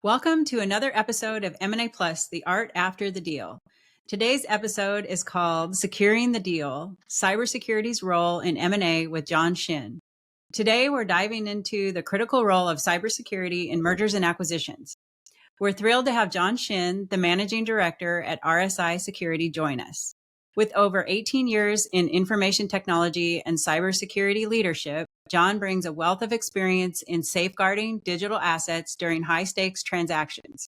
Welcome to another episode of M&A Plus, The Art After the Deal. Today's episode is called Securing the Deal, Cybersecurity's Role in M&A with John Shin. Today, we're diving into the critical role of cybersecurity in mergers and acquisitions. We're thrilled to have John Shin, the Managing Director at RSI Security, join us. With over 18 years in information technology and cybersecurity leadership, John brings a wealth of experience in safeguarding digital assets during high-stakes transactions.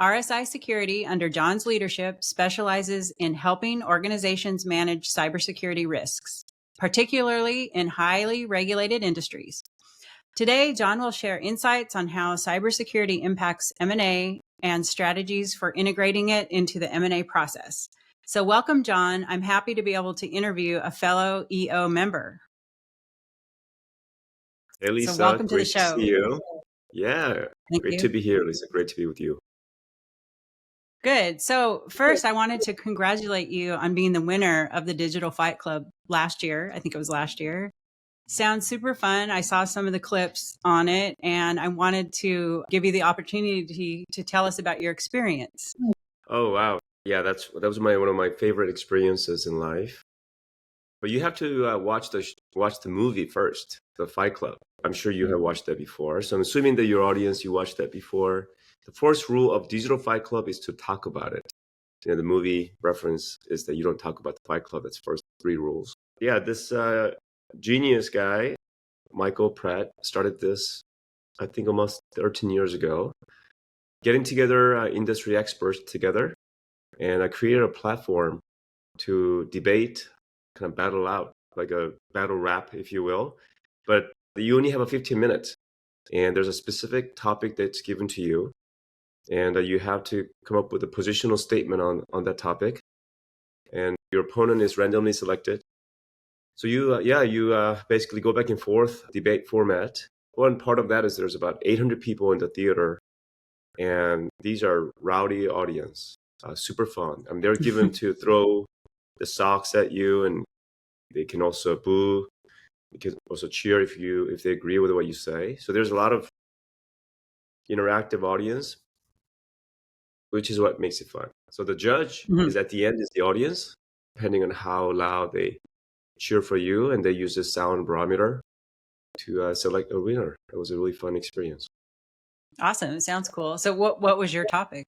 RSI Security, under John's leadership, specializes in helping organizations manage cybersecurity risks, particularly in highly regulated industries. Today, John will share insights on how cybersecurity impacts M&A and strategies for integrating it into the M&A process. So welcome, John. I'm happy to be able to interview a fellow EO member. Hey, Lisa. So welcome to the show. Great to see you. Yeah, great to be here, Lisa. Great to be with you. Good. So first, I wanted to congratulate you on being the winner of the Digital Fight Club last year. I think it was last year. Sounds super fun. I saw some of the clips on it, and I wanted to give you the opportunity to tell us about your experience. Oh, wow. Yeah, that was one of my favorite experiences in life. But you have to watch the movie first, The Fight Club. I'm sure you have watched that before. So I'm assuming that your audience, you watched that before. The first rule of Digital Fight Club is to talk about it. You know, the movie reference is that you don't talk about the Fight Club. That's first 3 rules. Yeah, this genius guy, Michael Pratt, started this, I think, almost 13 years ago, getting together industry experts together. And I created a platform to debate, kind of battle out, like a battle rap, if you will. But you only have 15 minutes, and there's a specific topic that's given to you, and you have to come up with a positional statement on that topic. And your opponent is randomly selected. So you basically go back and forth, debate format. One part of that is there's about 800 people in the theater, and these are rowdy audience. Super fun. I mean, they're given to throw the socks at you, and they can also boo. They can also cheer if they agree with what you say. So there's a lot of interactive audience, which is what makes it fun. So the judge is at the end is the audience, depending on how loud they cheer for you, and they use the sound barometer to select a winner. It was a really fun experience. Awesome. It sounds cool. So what was your topic?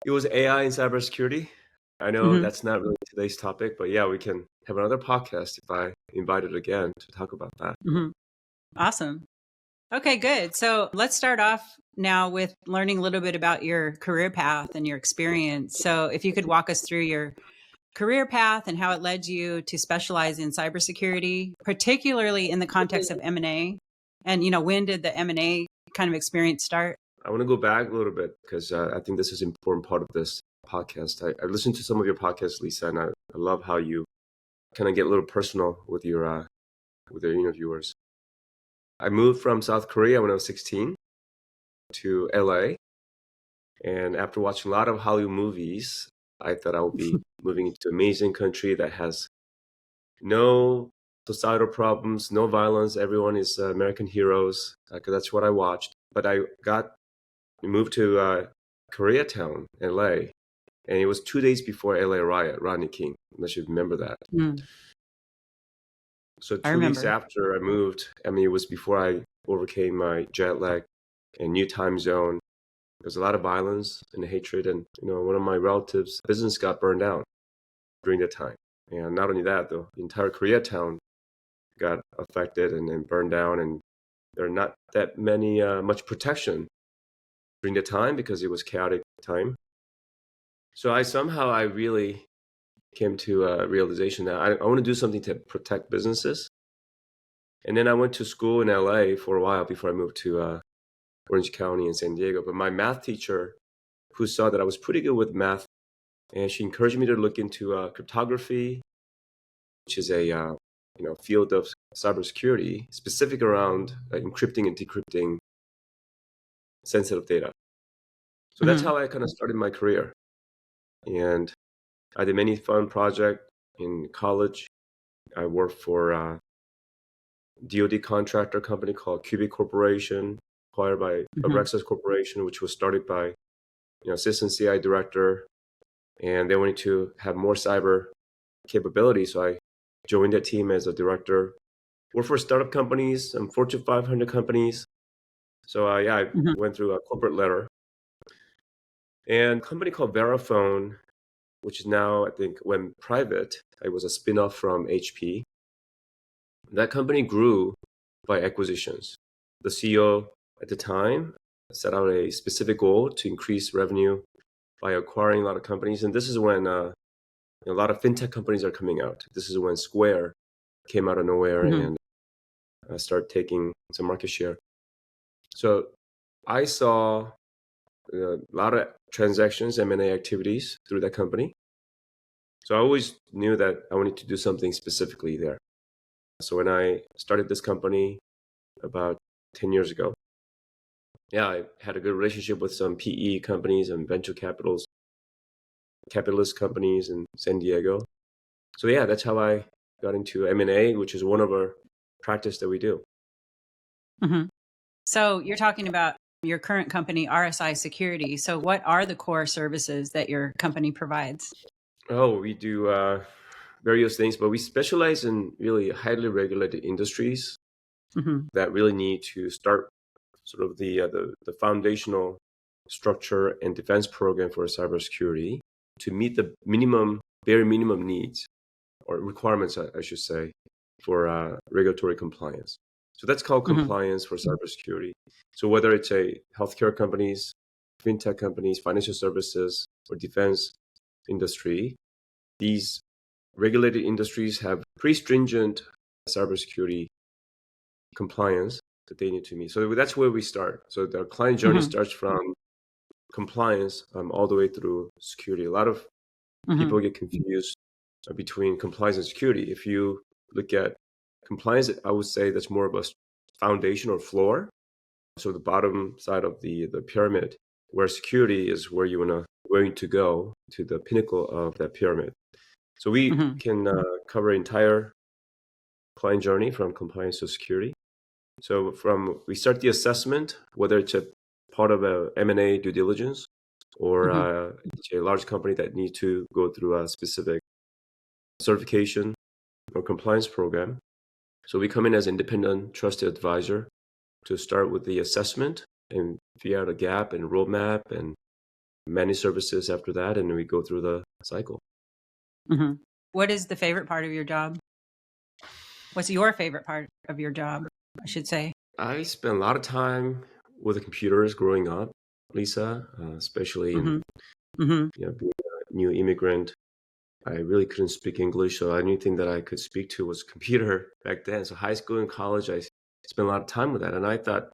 It was AI and cybersecurity. I know that's not really today's topic, but yeah, we can have another podcast if I invited again to talk about that. Awesome. Okay, good. So let's start off now with learning a little bit about your career path and your experience. So if you could walk us through your career path and how it led you to specialize in cybersecurity, particularly in the context of M&A, and when did the M&A kind of experience start? I want to go back a little bit because I think this is an important part of this podcast. I listened to some of your podcasts, Lisa, and I love how you kind of get a little personal with your interviewers. I moved from South Korea when I was 16 to LA, and after watching a lot of Hollywood movies, I thought I would be moving into an amazing country that has no societal problems, no violence. Everyone is American heroes, because that's what I watched. But I moved to Koreatown, LA, and it was 2 days before LA riot, Rodney King. I should remember that. So 2 weeks after I moved, I mean, it was before I overcame my jet lag and new time zone. There's a lot of violence and hatred, and one of my relatives' business got burned down during that time. And not only that, the entire Koreatown got affected and then burned down, and there are not that many much protection during the time because it was chaotic time. So I really came to a realization that I want to do something to protect businesses. And then I went to school in LA for a while before I moved to Orange County in San Diego. But my math teacher, who saw that I was pretty good with math, and she encouraged me to look into cryptography, which is a field of cybersecurity specific around encrypting and decrypting sensitive data. So that's how I kind of started my career. And I did many fun projects in college. I worked for a DoD contractor company called Cubic Corporation. acquired by Rexus Corporation, which was started by assistant CI director, and they wanted to have more cyber capability. So I joined that team as a director. Worked for startup companies, some Fortune 500 companies. So I went through a corporate ladder. And a company called Verifone, which is now, I think, went private. It was a spinoff from HP. That company grew by acquisitions. The CEO at the time set out a specific goal to increase revenue by acquiring a lot of companies. And this is when a lot of fintech companies are coming out. This is when Square came out of nowhere and started taking some market share. So I saw a lot of transactions, M&A activities through that company. So I always knew that I wanted to do something specifically there. So when I started this company about 10 years ago, I had a good relationship with some PE companies and venture capitalist companies in San Diego. So that's how I got into M&A, which is one of our practice that we do. So you're talking about your current company, RSI Security. So what are the core services that your company provides? Oh, we do various things, but we specialize in really highly regulated industries that really need to start sort of the foundational structure and defense program for cybersecurity to meet the very minimum needs or requirements, I should say, for regulatory compliance. So that's called compliance for cybersecurity. So whether it's a healthcare companies, fintech companies, financial services, or defense industry, these regulated industries have pretty stringent cybersecurity compliance that they need to meet. So that's where we start. So the client journey starts from compliance all the way through security. A lot of people get confused between compliance and security. If you look at compliance, I would say that's more of a foundation or floor. So the bottom side of the pyramid, where security is where you want to go to the pinnacle of that pyramid. So we can cover entire client journey from compliance to security. So we start the assessment, whether it's a part of a M&A due diligence or it's a large company that needs to go through a specific certification or compliance program. So we come in as independent trusted advisor to start with the assessment and figure out a gap and roadmap and managed services after that, and we go through the cycle. What is the favorite part of your job? What's your favorite part of your job, I should say? I spent a lot of time with the computers growing up, Lisa, especially in, being a new immigrant. I really couldn't speak English, so anything that I could speak to was computer back then. So high school and college, I spent a lot of time with that. And I thought,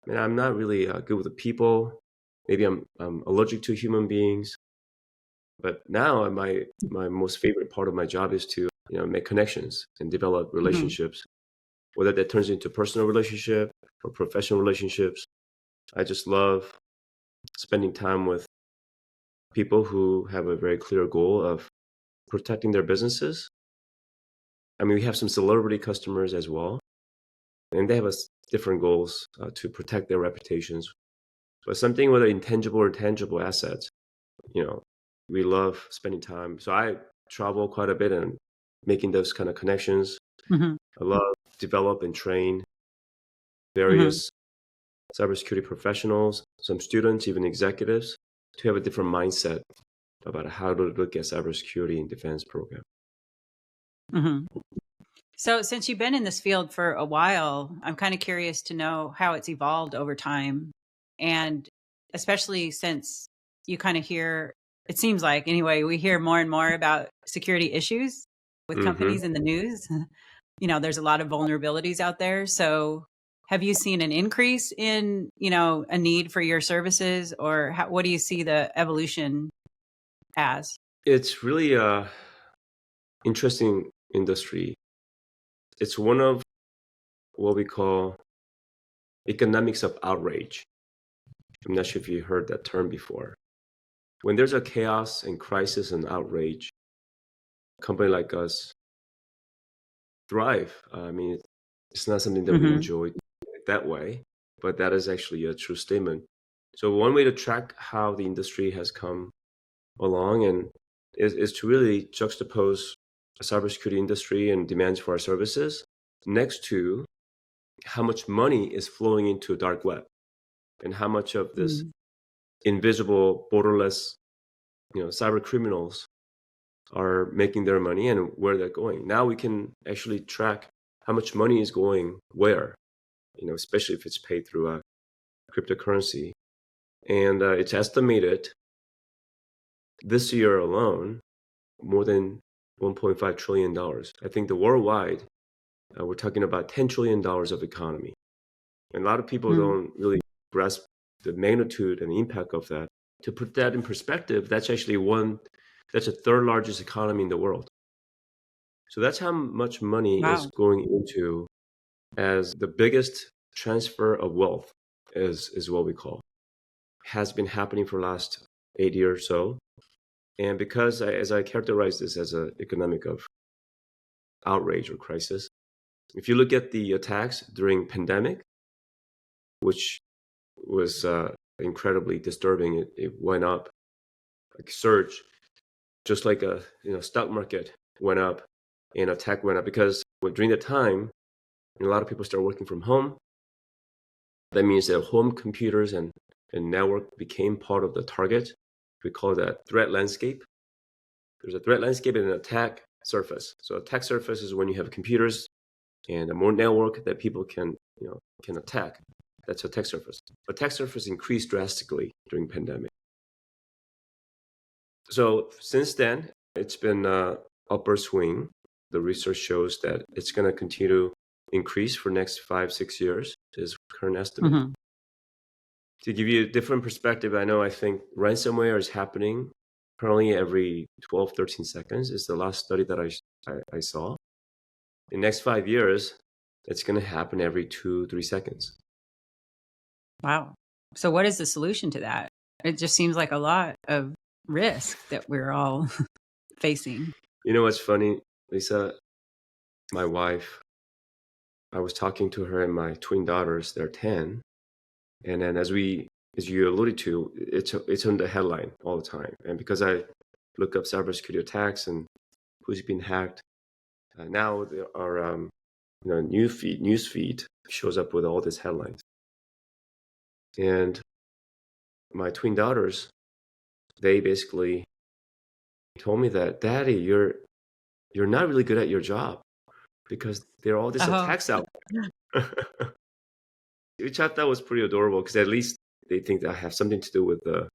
man, I'm not really good with the people. Maybe I'm allergic to human beings. But now my most favorite part of my job is to make connections and develop relationships, whether that turns into personal relationship or professional relationships. I just love spending time with people who have a very clear goal of protecting their businesses. I mean, we have some celebrity customers as well, and they have different goals to protect their reputations. But something whether intangible or tangible assets, we love spending time. So I travel quite a bit and making those kind of connections. I love develop and train various cybersecurity professionals, some students, even executives, to have a different mindset about how to look at cybersecurity and defense program. So since you've been in this field for a while, I'm kind of curious to know how it's evolved over time. And especially since you kind of hear, it seems like anyway, we hear more and more about security issues with companies in the news. There's a lot of vulnerabilities out there. So have you seen an increase in, a need for your services, or what do you see the evolution as? It's really a interesting industry. It's one of what we call economics of outrage. I'm not sure if you heard that term before. When there's a chaos and crisis and outrage, a company like us thrive. I mean, it's not something that we enjoy that way. but that is actually a true statement. So one way to track how the industry has come along and is to really juxtapose a cybersecurity industry and demands for our services next to how much money is flowing into dark web and how much of this invisible, borderless, cyber criminals are making their money and where they're going. Now we can actually track how much money is going where, especially if it's paid through a cryptocurrency. And it's estimated this year alone, more than $1.5 trillion. I think the worldwide, we're talking about $10 trillion of economy. And a lot of people don't really grasp the magnitude and the impact of that. To put that in perspective, that's actually that's the third largest economy in the world. So that's how much money is going into as the biggest transfer of wealth is what we call. Has been happening for the last 8 years or so. And because as I characterize this as an economic of outrage or crisis, if you look at the attacks during pandemic, which was incredibly disturbing, it went up, like surge, just like a stock market went up and attack went up because during the time, a lot of people started working from home. That means that home computers and network became part of the target. We call that threat landscape. There's a threat landscape and an attack surface. So attack surface is when you have computers and a more network that people can attack. That's attack surface. Attack surface increased drastically during pandemic. So since then, it's been an upward swing. The research shows that it's going to continue to increase for next 5-6 years is current estimate. To give you a different perspective, I think ransomware is happening currently every 12-13 seconds is the last study that I saw. In the next 5 years, it's going to happen every 2-3 seconds. Wow. So what is the solution to that? It just seems like a lot of risk that we're all facing. You know what's funny, Lisa? My wife, I was talking to her and my twin daughters, they're 10. And then as you alluded to, it's on the headline all the time. And because I look up cybersecurity attacks and who's been hacked, now our news feed shows up with all these headlines. And my twin daughters, they basically told me that, Daddy, you're not really good at your job because there are all these attacks out there. Which I thought was pretty adorable because at least they think that I have something to do with the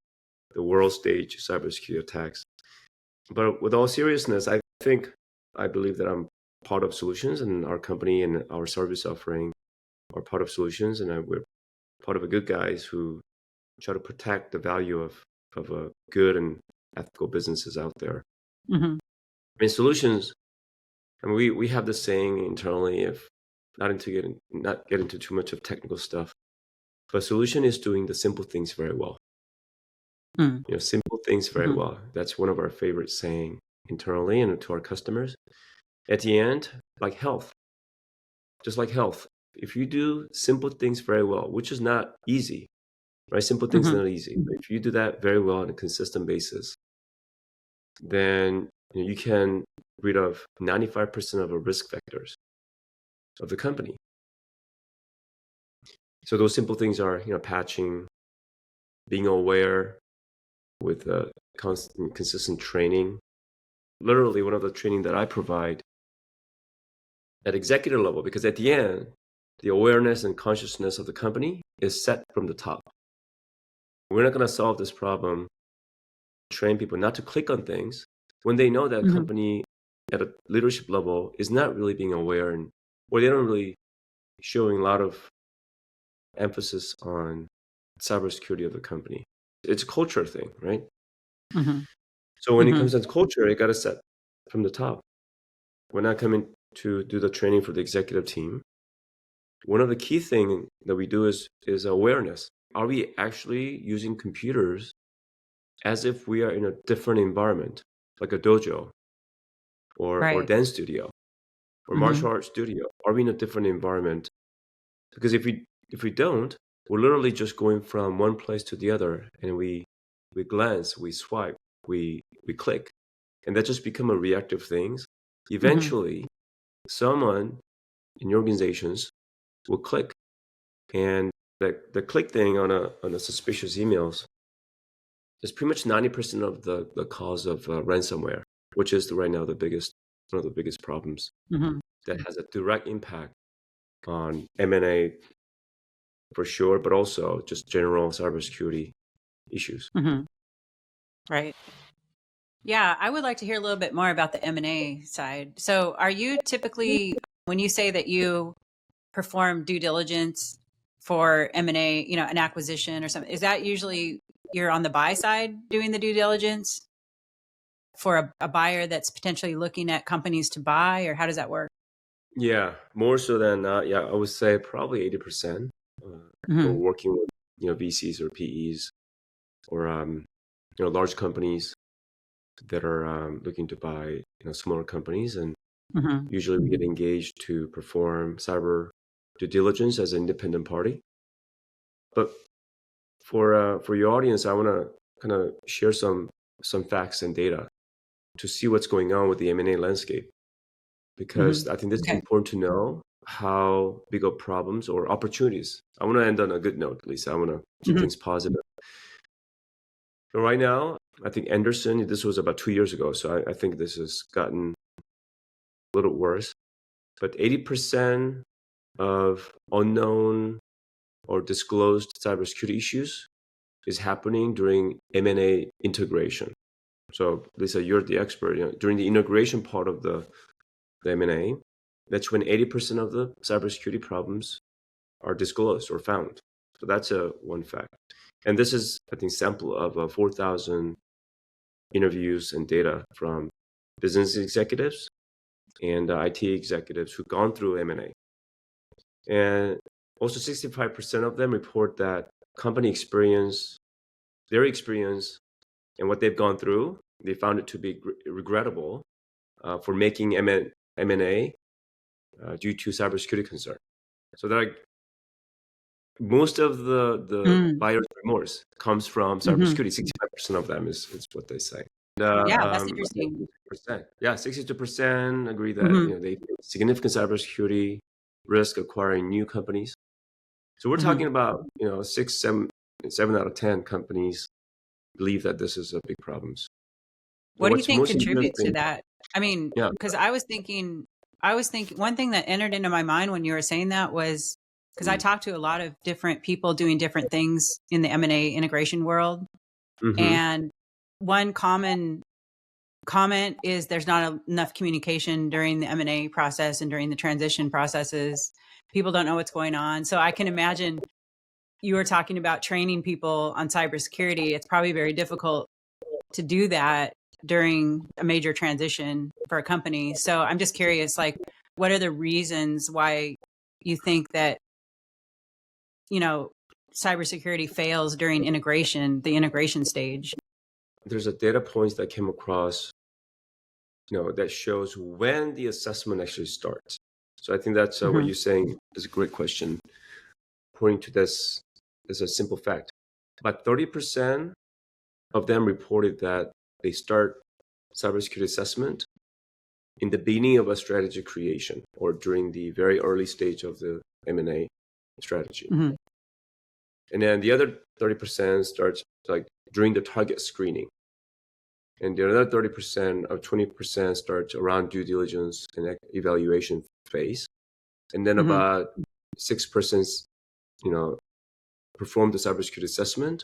world stage cybersecurity attacks. But with all seriousness, I believe that I'm part of solutions, and our company and our service offering are part of solutions, and we're part of a good guys who try to protect the value of a good and ethical businesses out there. In solutions, and we have this saying internally, if not get into too much of technical stuff, but solution is doing the simple things very well. Simple things very well. That's one of our favorite saying internally and to our customers. At the end, like health, just like health, if you do simple things very well, which is not easy, right? Simple things are not easy. But if you do that very well on a consistent basis, then you can rid of 95% of the risk factors of the company. So those simple things are, patching, being aware with constant, consistent training. Literally, one of the training that I provide at executive level, because at the end, the awareness and consciousness of the company is set from the top. We're not going to solve this problem, train people not to click on things when they know that company at a leadership level is not really being aware or they don't really showing a lot of emphasis on cybersecurity of the company. It's a culture thing, right? So when it comes to culture, it got to set from the top. When I come in to do the training for the executive team, one of the key things that we do is awareness. Are we actually using computers as if we are in a different environment, like a dojo or dance studio or martial arts studio? Are we in a different environment? Because if we don't, we're literally just going from one place to the other, and we glance, we swipe, we click, and that just become a reactive things. Eventually, someone in your organizations will click, and the click thing on a suspicious emails is pretty much 90% of the cause of ransomware, which is right now one of the biggest problems that has a direct impact on M&A for sure, but also just general cybersecurity issues. Right. Yeah, I would like to hear a little bit more about the M&A side. So are you typically, when you say that you perform due diligence for M&A, an acquisition or something, is that usually you're on the buy side doing the due diligence for a buyer that's potentially looking at companies to buy, or how does that work? Yeah, more so than not. Yeah, I would say probably 80%. We're working with VCs or PEs or large companies that are looking to buy smaller companies, and usually we get engaged to perform cyber due diligence as an independent party. But for your audience, I want to kind of share some facts and data to see what's going on with the M&A landscape, because I think this is important to know how big of problems or opportunities. I want to end on a good note, Lisa. I want to keep things positive. So right now, I think Anderson, this was about 2 years ago, so I think this has gotten a little worse. But 80% of unknown or disclosed cybersecurity issues is happening during M&A integration. So Lisa, you're the expert. During the integration part of the M&A, that's when 80% of the cybersecurity problems are disclosed or found. So that's one fact. And this is, I think, sample of 4,000 interviews and data from business executives and IT executives who've gone through M&A. And also 65% of them report that company experience, their experience and what they've gone through, they found it to be regrettable for making M&A due to cybersecurity concern. So they're most of the buyer's remorse comes from cybersecurity. 65% of them is what they say. Yeah, that's interesting. 62% agree that they significant cybersecurity risk acquiring new companies. So we're talking about 7 out of 10 companies believe that this is a big problem. What do you think contributes to that? I mean, because I was thinking one thing that entered into my mind when you were saying that was, because I talked to a lot of different people doing different things in the M&A integration world. And one common comment is there's not enough communication during the M&A process and during the transition processes. People don't know what's going on. So I can imagine you were talking about training people on cybersecurity. It's probably very difficult to do that during a major transition for a company. So I'm just curious, like, what are the reasons why you think that, cybersecurity fails during the integration stage? There's a data points that came across, that shows when the assessment actually starts. So I think that's what you're saying is a great question. According to this, is a simple fact. About 30% of them reported that they start cybersecurity assessment in the beginning of a strategy creation or during the very early stage of the M&A strategy. And then the other 30% starts like during the target screening. And the other 30% or 20% starts around due diligence and evaluation phase. And then about 6%, perform the cybersecurity assessment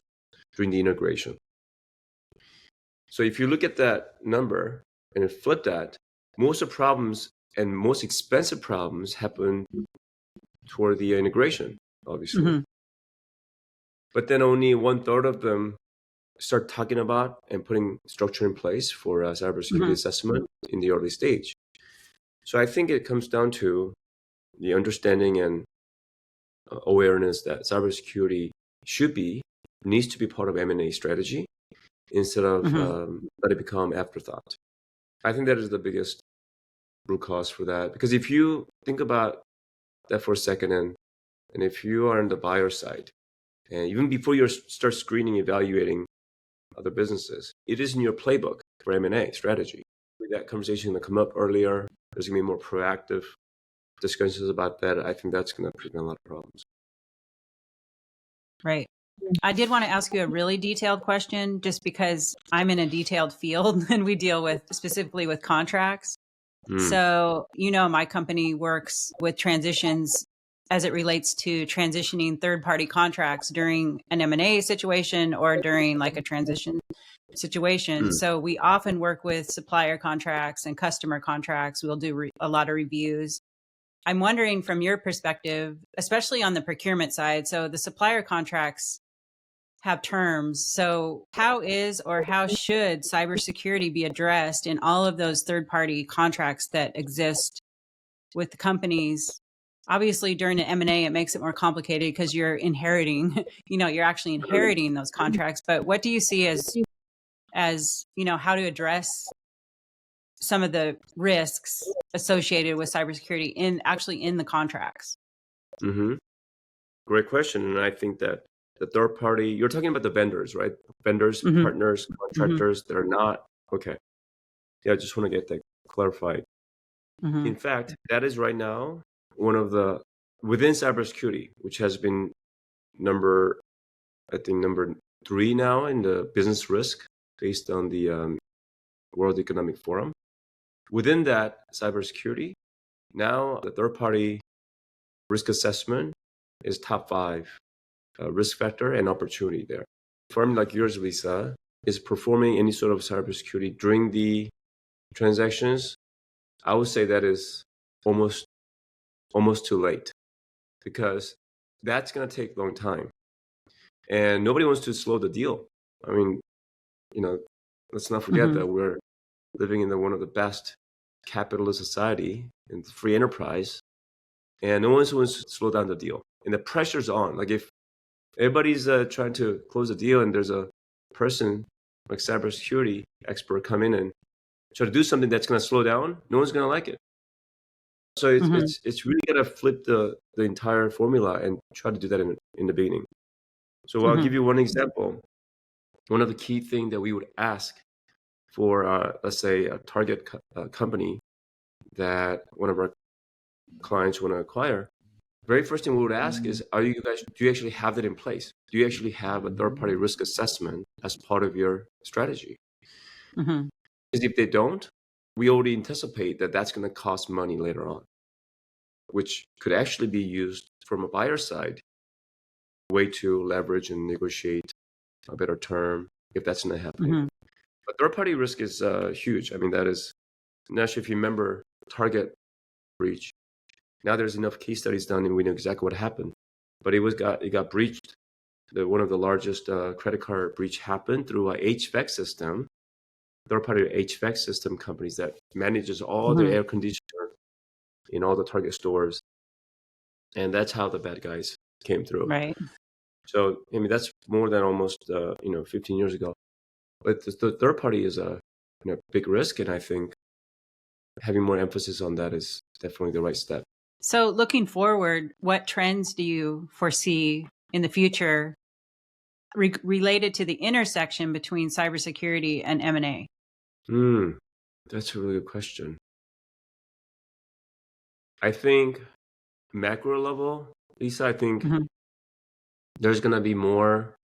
during the integration. So if you look at that number and flip that, most of the problems and most expensive problems happen toward the integration, obviously. But then only 1/3 of them start talking about and putting structure in place for cybersecurity assessment in the early stage. So I think it comes down to the understanding and awareness that cybersecurity needs to be part of M&A strategy instead of let it become afterthought. I think that is the biggest root cause for that. Because if you think about that for a second, and if you are on the buyer side, And even before you start screening, evaluating other businesses, it is in your playbook for M&A strategy. That conversation going to come up earlier. There's going to be more proactive discussions about that. I think that's going to prevent a lot of problems. Right. I did want to ask you a really detailed question just because I'm in a detailed field and we deal with specifically with contracts. So, my company works with transitions as it relates to transitioning third-party contracts during an M&A situation or during like a transition situation. So we often work with supplier contracts and customer contracts. We'll do a lot of reviews. I'm wondering from your perspective, especially on the procurement side, so the supplier contracts have terms. So how should cybersecurity be addressed in all of those third-party contracts that exist with the companies? Obviously, during an M&A, it makes it more complicated because you're inheriting, you're actually inheriting those contracts. But what do you see as how to address some of the risks associated with cybersecurity in the contracts? Mm-hmm. Great question. And I think that the third party, you're talking about the vendors, right? Vendors, partners, contractors that are not. Okay. Yeah, I just want to get that clarified. In fact, that is right now one of the, within cybersecurity, which has been number 3 now in the business risk based on the World Economic Forum. Within that cybersecurity, now the third party risk assessment is top 5 risk factor and opportunity there. A firm like yours, Lisa, is performing any sort of cybersecurity during the transactions. I would say that is almost too late, because that's going to take a long time. And nobody wants to slow the deal. I mean, let's not forget that we're living in one of the best capitalist society and free enterprise, and no one wants to slow down the deal. And the pressure's on. Like if everybody's trying to close a deal and there's a person like cybersecurity expert come in and try to do something that's going to slow down, no one's going to like it. So it's really going to flip the entire formula and try to do that in the beginning. So I'll give you one example. One of the key things that we would ask for, let's say, a target company that one of our clients want to acquire, very first thing we would ask is, do you actually have that in place? Do you actually have a third-party risk assessment as part of your strategy? Because if they don't, we already anticipate that that's going to cost money later on, which could actually be used from a buyer side way to leverage and negotiate a better term if that's not happening. But third-party risk is huge. I mean, that is, I'm not sure if you remember Target breach. Now there's enough case studies done and we know exactly what happened. But it got breached. One of the largest credit card breach happened through a HVAC system, third-party HVAC system companies that manages all the air conditioner in all the Target stores. And that's how the bad guys came through. Right. So, I mean, that's more than almost 15 years ago. But the third party is a big risk, and I think having more emphasis on that is definitely the right step. So looking forward, what trends do you foresee in the future related to the intersection between cybersecurity and M&A? That's a really good question. I think macro level, Lisa, I think there's going to be more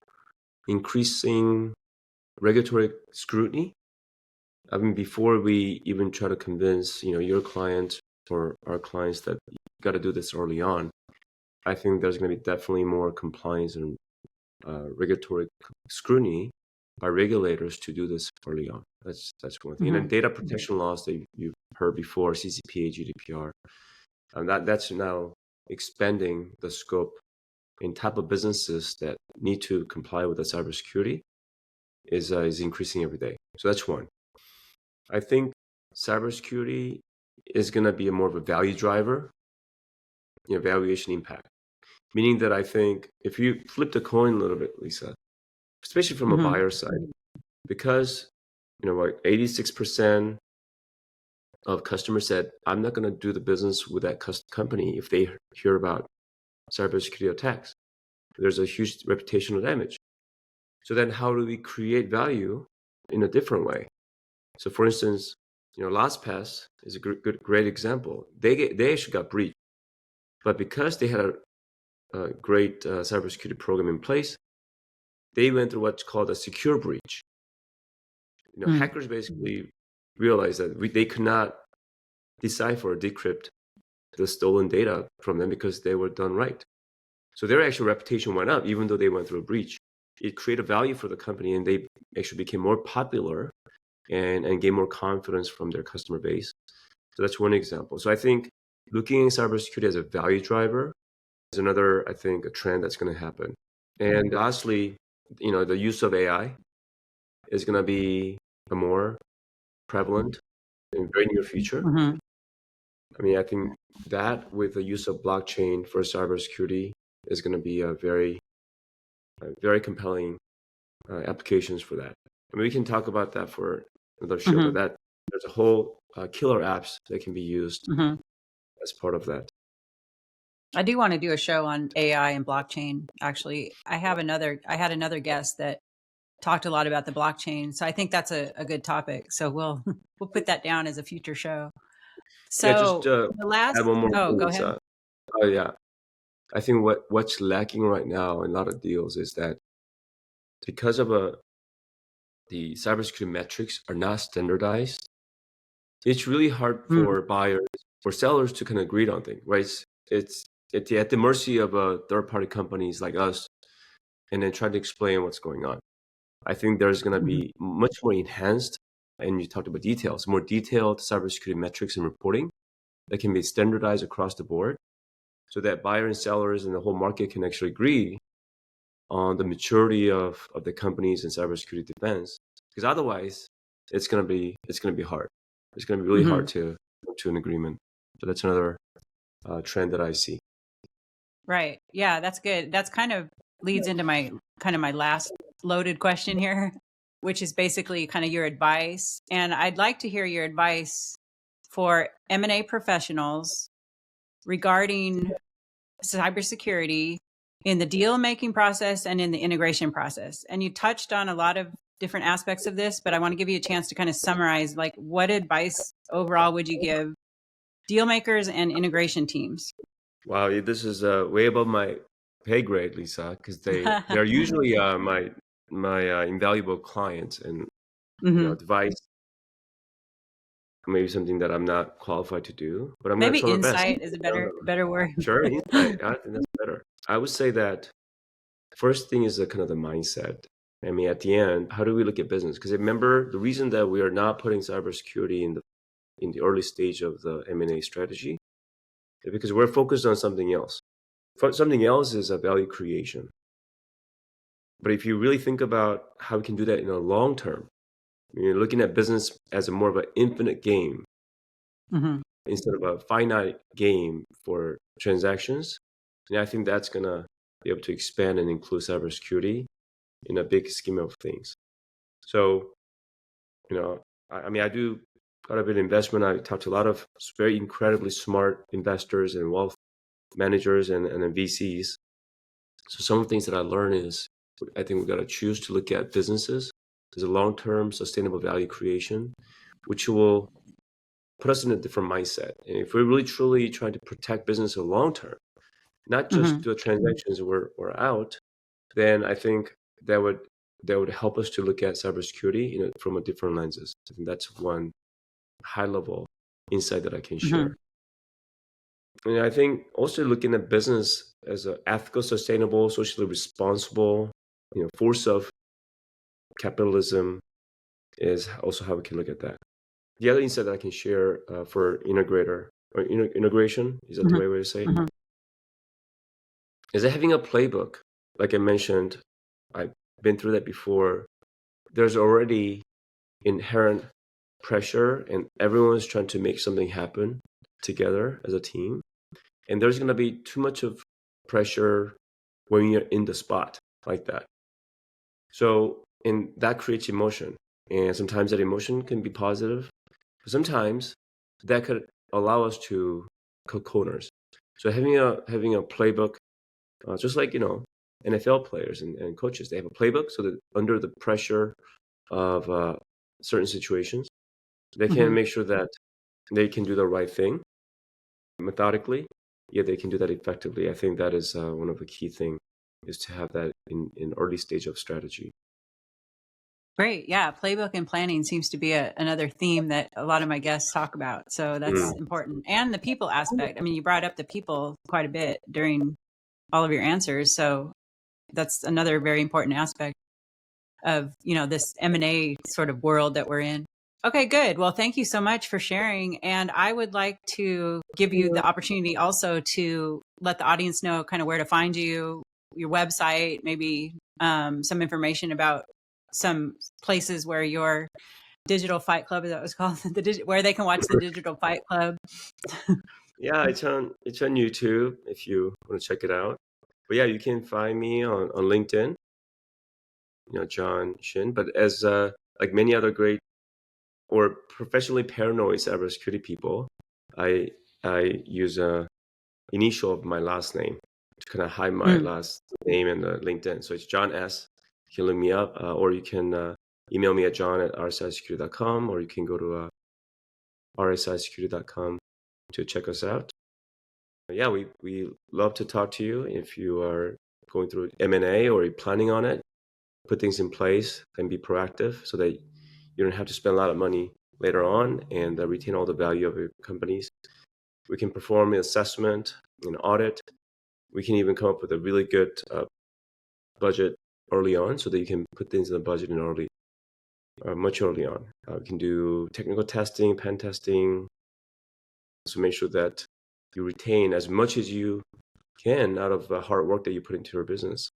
increasing regulatory scrutiny. I mean, before we even try to convince, your clients or our clients that you got to do this early on, I think there's going to be definitely more compliance and regulatory scrutiny by regulators to do this early on. That's one thing. And data protection laws that you've heard before, CCPA, GDPR, that's now expanding the scope in type of businesses that need to comply with the cybersecurity is increasing every day. So that's one. I think cybersecurity is going to be more of a value driver, valuation impact. Meaning that I think if you flip the coin a little bit, Lisa, especially from a buyer side, because like 86% of customers said, I'm not going to do the business with that company if they hear about cybersecurity attacks. there's a huge reputational damage. So then how do we create value in a different way? So for instance, LastPass is a great example. They actually got breached, but because they had a great cybersecurity program in place, they went through what's called a secure breach. Hackers basically realized that they could not decipher or decrypt the stolen data from them because they were done right. So their actual reputation went up, even though they went through a breach. It created value for the company, and they actually became more popular and gained more confidence from their customer base. So that's one example. So I think looking at cybersecurity as a value driver is another, I think, a trend that's going to happen. And lastly, the use of AI is going to be more prevalent in the very near future. I mean, I think that with the use of blockchain for cybersecurity is going to be a very compelling applications for that. I mean, we can talk about that for another show, but that there's a whole killer apps that can be used as part of that. I do want to do a show on AI and blockchain. Actually, I had another guest that talked a lot about the blockchain. So I think that's a good topic. So we'll put that down as a future show. So yeah, just the last, add one more go thing, ahead. Yeah. I think what's lacking right now in a lot of deals is that because of the cybersecurity metrics are not standardized, it's really hard for buyers or sellers to kind of agree on things, right? It's at the mercy of third-party companies like us, and then try to explain what's going on. I think there's going to be much more enhanced, and you talked about details, more detailed cybersecurity metrics and reporting that can be standardized across the board, so that buyers and sellers and the whole market can actually agree on the maturity of the companies in cybersecurity defense. Because otherwise, it's going to be hard. It's going to be really hard to come to an agreement. So that's another trend that I see. Right. Yeah, that's good. That's kind of leads into my last loaded question here, which is basically kind of your advice. And I'd like to hear your advice for M&A professionals regarding cybersecurity in the deal making process and in the integration process. And you touched on a lot of different aspects of this, but I want to give you a chance to kind of summarize, like, what advice overall would you give deal makers and integration teams? Wow, this is way above my pay grade, Lisa, because they're usually my invaluable clients, and advice maybe something that I'm not qualified to do, but I'm going to Maybe try my best. insight is a better word. Sure, insight. I think that's better. I would say that first thing is the kind of the mindset. I mean, at the end, how do we look at business? Because remember, the reason that we are not putting cybersecurity in the early stage of the M&A strategy is because we're focused on something else. Something else is a value creation. But if you really think about how we can do that in the long term, you're looking at business as a more of an infinite game instead of a finite game for transactions. And I think that's going to be able to expand and include cybersecurity in a big scheme of things. So, I mean, I do quite a bit of investment. I talk to a lot of very incredibly smart investors and wealth managers and VCs. So some of the things that I learn is I think we got to choose to look at businesses as a long-term sustainable value creation, which will put us in a different mindset. And if we're really truly trying to protect business in the long term, not just do transactions we're out, then I think that would help us to look at cybersecurity from a different lenses. I think that's one high level insight that I can share. And I think also looking at business as an ethical, sustainable, socially responsible, force of capitalism is also how we can look at that. The other insight that I can share for integrator or integration, is that the right way to say it? Is that having a playbook, like I mentioned, I've been through that before. There's already inherent pressure and everyone's trying to make something happen together as a team. And there's going to be too much of pressure when you're in the spot like that. So, and that creates emotion. And sometimes that emotion can be positive, but sometimes that could allow us to cut corners. So having a playbook, just like, NFL players and coaches. They have a playbook so that under the pressure of certain situations, they can make sure that they can do the right thing methodically, yet they can do that effectively. I think that is one of the key things, is to have that in early stage of strategy. Great. Yeah. Playbook and planning seems to be another theme that a lot of my guests talk about. So that's important. And the people aspect. I mean, you brought up the people quite a bit during all of your answers. So that's another very important aspect of, this M&A sort of world that we're in. Okay, good. Well, thank you so much for sharing. And I would like to give you the opportunity also to let the audience know kind of where to find you, your website, maybe some information about some places where your Digital Fight Club, is that what it's called? Where they can watch the Digital Fight Club. Yeah, it's on YouTube if you want to check it out. But yeah, you can find me on LinkedIn, John Shin. But as like many other great or professionally paranoid cybersecurity people, I use a initial of my last name to kind of hide my last name in the LinkedIn. So it's John S. You can look me up, or you can email me at john@rsisecurity.com, or you can go to rsisecurity.com to check us out. Yeah, we love to talk to you. If you are going through M&A or you're planning on it, put things in place and be proactive so that you don't have to spend a lot of money later on and retain all the value of your companies. We can perform an assessment, an audit. We can even come up with a really good budget early on so that you can put things in the budget much early on. We can do technical testing, pen testing, so make sure that you retain as much as you can out of the hard work that you put into your business.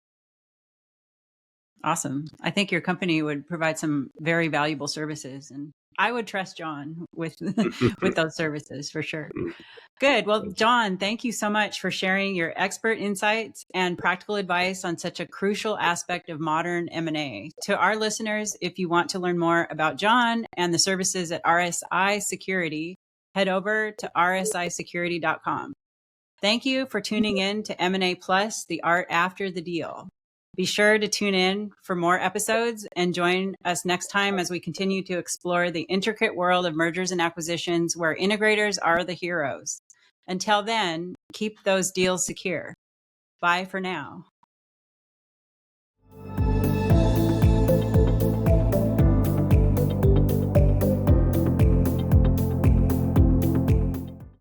Awesome. I think your company would provide some very valuable services, and I would trust John with with those services for sure. Good. Well, John, thank you so much for sharing your expert insights and practical advice on such a crucial aspect of modern M&A. To our listeners, if you want to learn more about John and the services at RSI Security, head over to rsisecurity.com. Thank you for tuning in to M&A Plus, the art after the deal. Be sure to tune in for more episodes and join us next time as we continue to explore the intricate world of mergers and acquisitions where integrators are the heroes. Until then, keep those deals secure. Bye for now.